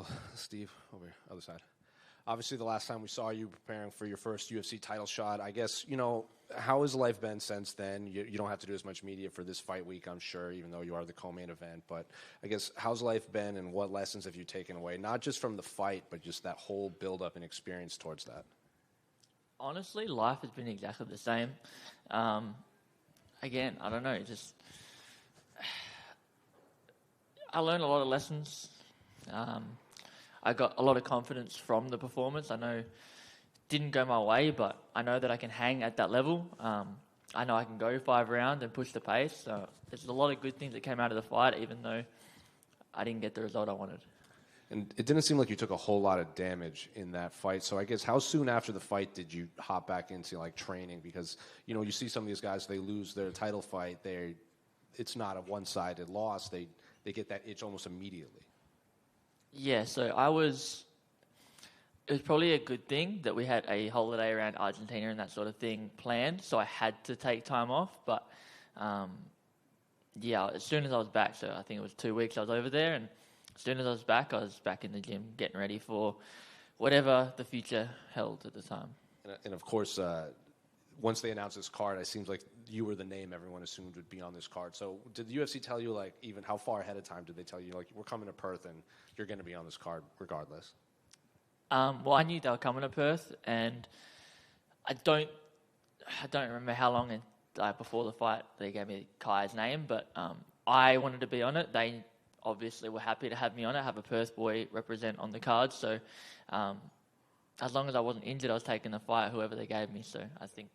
Well, Steve, over here, other side. Obviously, the last time we saw you preparing for your first UFC title shot, I guess, how has life been since then? You don't have to do as much media for this fight week, I'm sure, even though you are the co-main event. But I guess, how's life been and what lessons have you taken away? Not just from the fight, but just that whole build-up and experience towards that. Honestly, life has been exactly the same. Again, I don't know, I learned a lot of lessons. I got a lot of confidence from the performance. I know it didn't go my way, but I know that I can hang at that level. I know I can go 5 rounds and push the pace. So there's a lot of good things that came out of the fight, even though I didn't get the result I wanted. And it didn't seem like you took a whole lot of damage in that fight. So I guess how soon after the fight did you hop back into training? Because, you see some of these guys, they lose their title fight. It's not a one-sided loss. They get that itch almost immediately. Yeah, so it was probably a good thing that we had a holiday around Argentina and that sort of thing planned, so I had to take time off. But, as soon as I was back, so I think it was 2 weeks I was over there, and as soon as I was back in the gym getting ready for whatever the future held at the time. And of course, once they announced this card, it seems like you were the name everyone assumed would be on this card. So did the UFC tell you, even how far ahead of time did they tell you, we're coming to Perth and you're going to be on this card regardless? Well, I knew they were coming to Perth, and I don't remember how long before the fight they gave me Kai's name, but I wanted to be on it. They obviously were happy to have me on it, have a Perth boy represent on the card. So as long as I wasn't injured, I was taking the fight, whoever they gave me. So I think,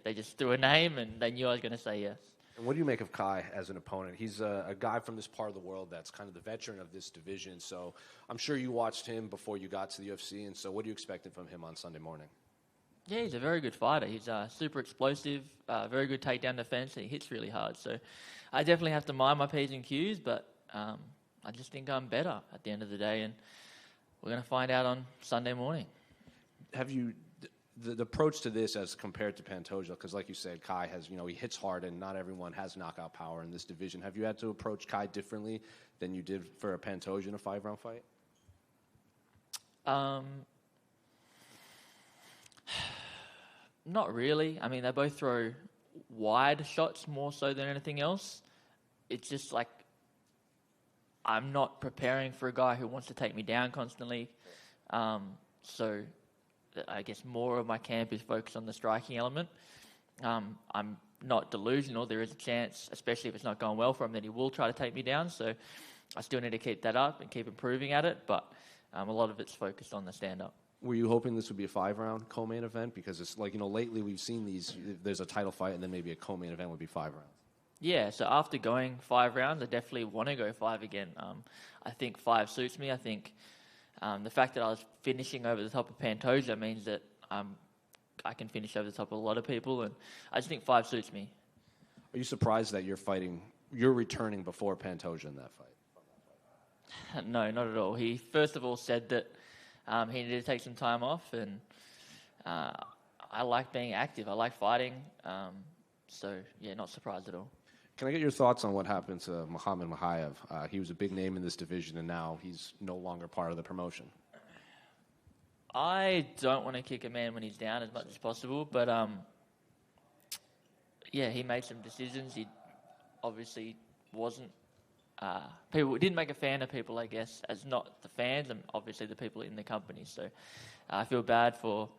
they just threw a name, and they knew I was going to say yes. And what do you make of Kai as an opponent? He's a guy from this part of the world that's kind of the veteran of this division. So I'm sure you watched him before you got to the UFC. And so what are you expecting from him on Sunday morning? Yeah, he's a very good fighter. He's super explosive, very good takedown defense, and he hits really hard. So I definitely have to mind my P's and Q's, but I just think I'm better at the end of the day, and we're going to find out on Sunday morning. Have you... The approach to this as compared to Pantoja, because like you said, Kai has, he hits hard and not everyone has knockout power in this division. Have you had to approach Kai differently than you did for a Pantoja in a 5-round fight? Not really. I mean, they both throw wide shots more so than anything else. It's just I'm not preparing for a guy who wants to take me down constantly. So I guess more of my camp is focused on the striking element. I'm not delusional. There is a chance, especially if it's not going well for him, that he will try to take me down. So I still need to keep that up and keep improving at it. But a lot of it's focused on the stand-up. Were you hoping this would be a 5-round co-main event? Because it's lately we've seen there's a title fight and then maybe a co-main event would be 5 rounds. Yeah, so after going 5 rounds, I definitely want to go 5 again. I think 5 suits me. I think the fact that I was finishing over the top of Pantoja means that I can finish over the top of a lot of people, and I just think 5 suits me. Are you surprised that you're returning before Pantoja in that fight? No, not at all. He first of all said that he needed to take some time off, and I like being active. I like fighting, so not surprised at all. Can I get your thoughts on what happened to Muhammad Mokaev? He was a big name in this division, and now he's no longer part of the promotion. I don't want to kick a man when he's down as much as possible, but he made some decisions. He obviously wasn't. People didn't make a fan of people, I guess, as not the fans and obviously the people in the company. So I feel bad for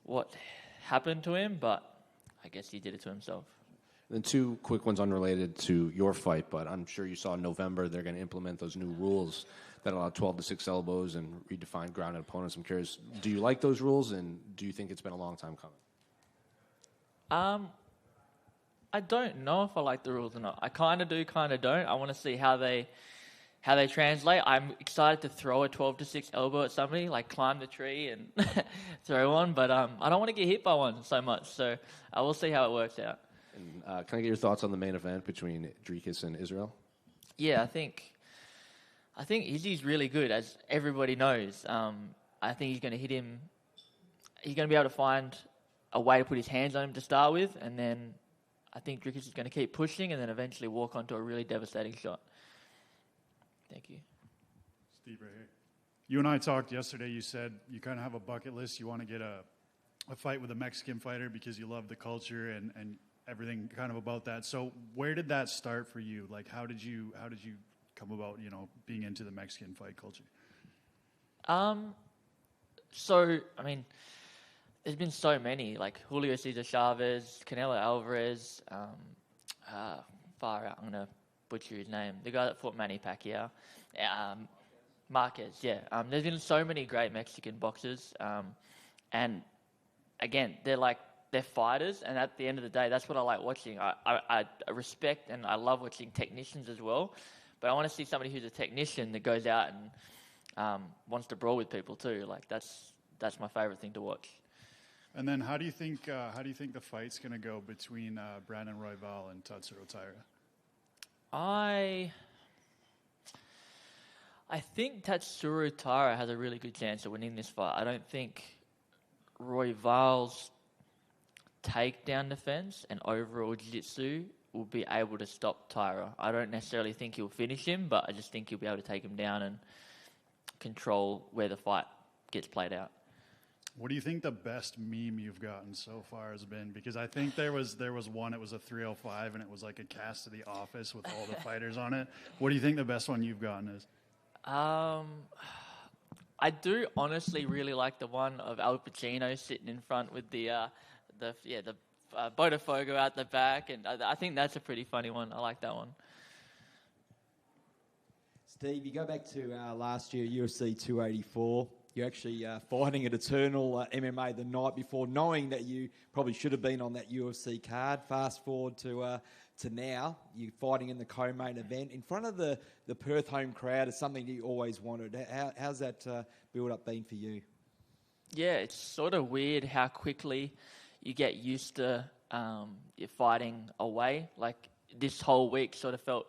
what happened to him, but I guess he did it to himself. Then 2 quick ones unrelated to your fight, but I'm sure you saw in November they're going to implement those new rules that allow 12 to 6 elbows and redefine grounded opponents. I'm curious, do you like those rules, and do you think it's been a long time coming? I don't know if I like the rules or not. I kind of do, kind of don't. I want to see how they translate. I'm excited to throw a 12 to 6 elbow at somebody, climb the tree and throw one, but I don't want to get hit by one so much. So I will see how it works out. And can I get your thoughts on the main event between Dricus and Israel? Yeah, I think Izzy's really good, as everybody knows. I think he's going to hit him. He's going to be able to find a way to put his hands on him to start with, and then I think Dricus is going to keep pushing and then eventually walk onto a really devastating shot. Thank you. Steve, right here. You and I talked yesterday. You said you kind of have a bucket list. You want to get a fight with a Mexican fighter because you love the culture and everything kind of about that. So where did that start for you? Like, how did you come about, being into the Mexican fight culture? So, I mean, there's been so many, like Julio Cesar Chavez, Canelo Alvarez, far out, I'm going to butcher his name, the guy that fought Manny Pacquiao, Marquez, yeah. There's been so many great Mexican boxers, and again, they're fighters, and at the end of the day, that's what I like watching. I respect and I love watching technicians as well, but I want to see somebody who's a technician that goes out and wants to brawl with people too. Like that's my favorite thing to watch. And then how do you think the fight's going to go between Brandon Royval and Tatsuro Taira? I think Tatsuro Taira has a really good chance of winning this fight. I don't think Royval's takedown defense and overall jiu-jitsu will be able to stop Taira. I don't necessarily think he'll finish him, but I just think he'll be able to take him down and control where the fight gets played out. What do you think the best meme you've gotten so far has been? Because I think there was one, it was a 305, and it was like a cast of The Office with all the fighters on it. What do you think the best one you've gotten is? I do honestly really like the one of Al Pacino sitting in front with the Botafogo out the back, and I think that's a pretty funny one. I like that one. Steve, you go back to last year, UFC 284. You're actually fighting at Eternal MMA the night before, knowing that you probably should have been on that UFC card. Fast forward to now, you're fighting in the co-main event in front of the Perth home crowd. Is something that you always wanted. How's that build-up been for you? Yeah, it's sort of weird how quickly you get used to you're fighting away. Like this whole week sort of felt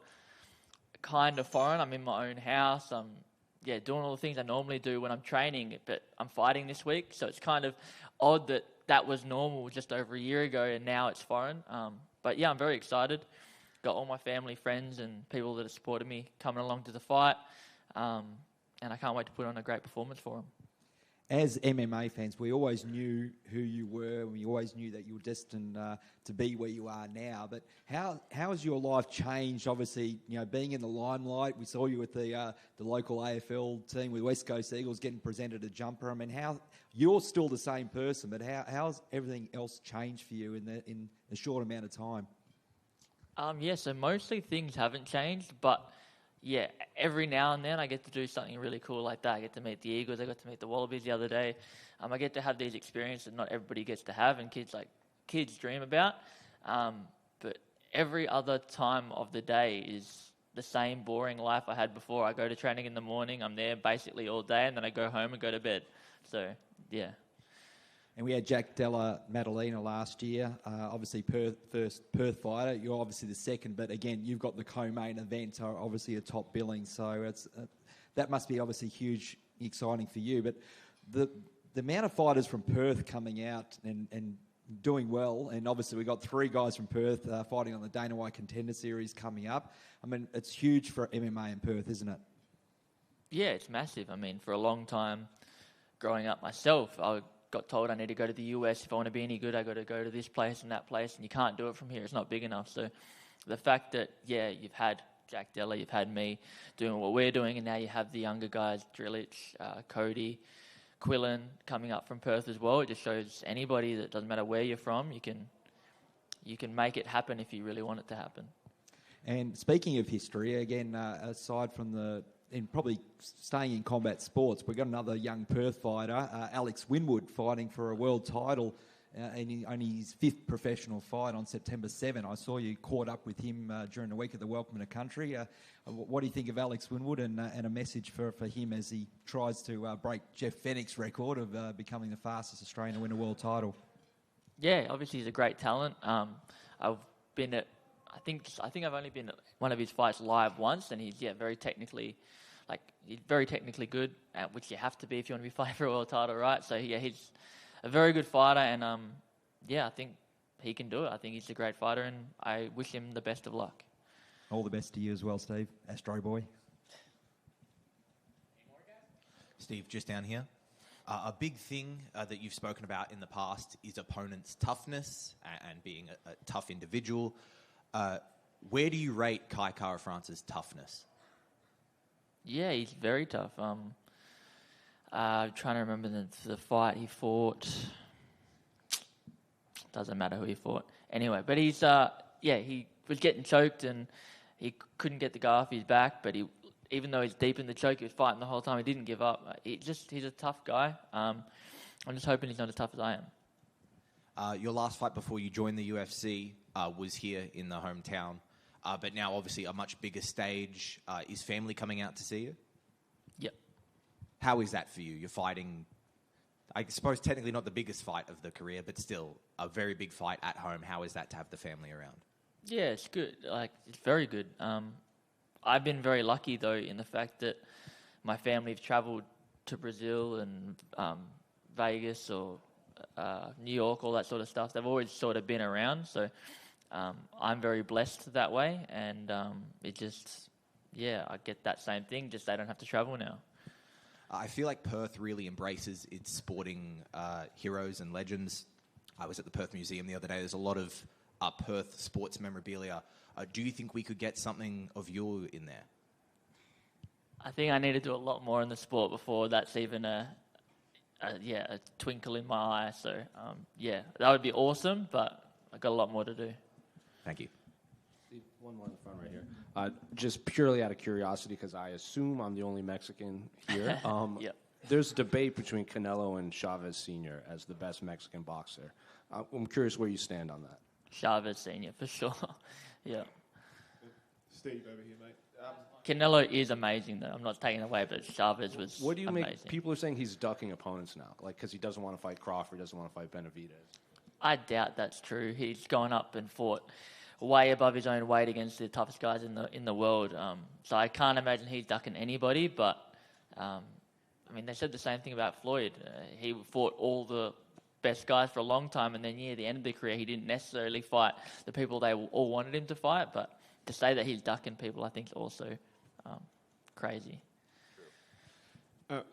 kind of foreign. I'm in my own house. I'm doing all the things I normally do when I'm training, but I'm fighting this week. So it's kind of odd that was normal just over a year ago and now it's foreign. But yeah, I'm very excited. Got all my family, friends and people that have supported me coming along to the fight. And I can't wait to put on a great performance for them. As MMA fans, we always knew who you were. We always knew that you were destined to be where you are now. But how has your life changed? Obviously, being in the limelight. We saw you with the local AFL team with West Coast Eagles getting presented a jumper. I mean, how you're still the same person, but how's everything else changed for you in a short amount of time? So mostly things haven't changed, but yeah, every now and then I get to do something really cool like that. I get to meet the Eagles. I got to meet the Wallabies the other day. I get to have these experiences that not everybody gets to have and kids dream about. But every other time of the day is the same boring life I had before. I go to training in the morning. I'm there basically all day, and then I go home and go to bed. So, yeah. And we had Jack Della Maddalena last year, obviously first Perth fighter. You're obviously the second, but again, you've got the co-main event, obviously a top billing. So it's that must be obviously huge, exciting for you. But the amount of fighters from Perth coming out and doing well, and obviously we've got 3 guys from Perth fighting on the Dana White Contender Series coming up. I mean, it's huge for MMA in Perth, isn't it? Yeah, it's massive. I mean, for a long time, growing up myself, I got told I need to go to the US. If I want to be any good, I got to go to this place and that place, and you can't do it from here. It's not big enough. So the fact that, you've had Jack Della, you've had me doing what we're doing, and now you have the younger guys, Drillich, Cody, Quillen, coming up from Perth as well. It just shows anybody that doesn't matter where you're from, you can make it happen if you really want it to happen. And speaking of history, again, aside from probably staying in combat sports, we've got another young Perth fighter, Alex Winwood, fighting for a world title in only his 5th professional fight on September 7. I saw you caught up with him during the week of the Welcome to Country. What do you think of Alex Winwood and a message for him as he tries to break Jeff Fennick's record of becoming the fastest Australian to win a world title? Yeah, obviously he's a great talent. I've been at I think I've only been at one of his fights live once, and he's very technically good, which you have to be if you want to be fighting for a world title, right? So he's a very good fighter, and I think he can do it. I think he's a great fighter, and I wish him the best of luck. All the best to you as well, Steve, Astro Boy. Steve, just down here. A big thing that you've spoken about in the past is opponents' toughness and being a tough individual. Where do you rate Kai Kara-France's toughness? Yeah, he's very tough. I'm trying to remember the fight he fought. Doesn't matter who he fought. Anyway, but he's he was getting choked and he couldn't get the guy off his back, but even though he's deep in the choke, he was fighting the whole time. He didn't give up. He's a tough guy. I'm just hoping he's not as tough as I am. Your last fight before you joined the UFC was here in the hometown, but now obviously a much bigger stage. Is family coming out to see you? Yep. How is that for you? You're fighting, I suppose technically not the biggest fight of the career, but still a very big fight at home. How is that to have the family around? Yeah, it's good. It's very good. I've been very lucky, though, in the fact that my family have travelled to Brazil and Vegas or New York, all that sort of stuff. They've always sort of been around, so I'm very blessed that way, and I get that same thing, just they don't have to travel now. I feel like Perth really embraces its sporting heroes and legends. I was at the Perth Museum the other day. There's a lot of Perth sports memorabilia. Do you think we could get something of you in there? I think I need to do a lot more in the sport before that's even a twinkle in my eye. So, that would be awesome, but I've got a lot more to do. Thank you. Steve, one more in the front right here. Just purely out of curiosity, because I assume I'm the only Mexican here. Yep. There's debate between Canelo and Chavez Sr. as the best Mexican boxer. I'm curious where you stand on that. Chavez Sr., for sure. Yeah. Steve over here, mate. Canelo is amazing, though. I'm not taking it away, but Chavez was What do you amazing. make? People are saying he's ducking opponents now, because he doesn't want to fight Crawford, doesn't want to fight Benavidez. I doubt that's true. He's gone up and fought way above his own weight against the toughest guys in the world. So I can't imagine he's ducking anybody. But they said the same thing about Floyd. He fought all the best guys for a long time, and then at the end of the career, he didn't necessarily fight the people they all wanted him to fight. But to say that he's ducking people, I think is also crazy.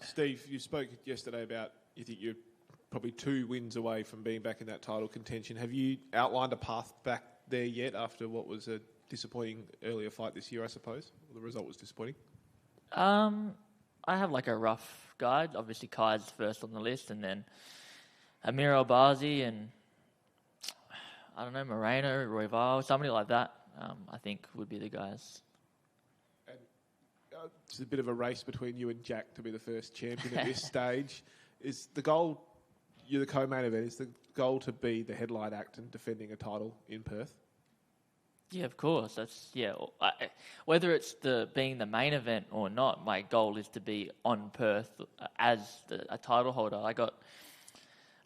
Steve, you spoke yesterday about you think you're probably 2 wins away from being back in that title contention. Have you outlined a path back there yet after what was a disappointing earlier fight this year, I suppose? The result was disappointing. I have a rough guide. Obviously, Kai's first on the list, and then Amir Albazi and, I don't know, Moreno, Royval, somebody like that, I think would be the guys. And it's a bit of a race between you and Jack to be the first champion at this stage. Is the goal, you're the co-main event, is the goal to be the headline act and defending a title in Perth? Yeah, of course. Whether it's being the main event or not, my goal is to be on Perth as a title holder. I got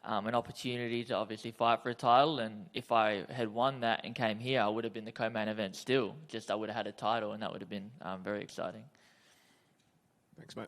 an opportunity to obviously fight for a title, and if I had won that and came here, I would have been the co-main event still. Just I would have had a title, and that would have been very exciting. Thanks, mate.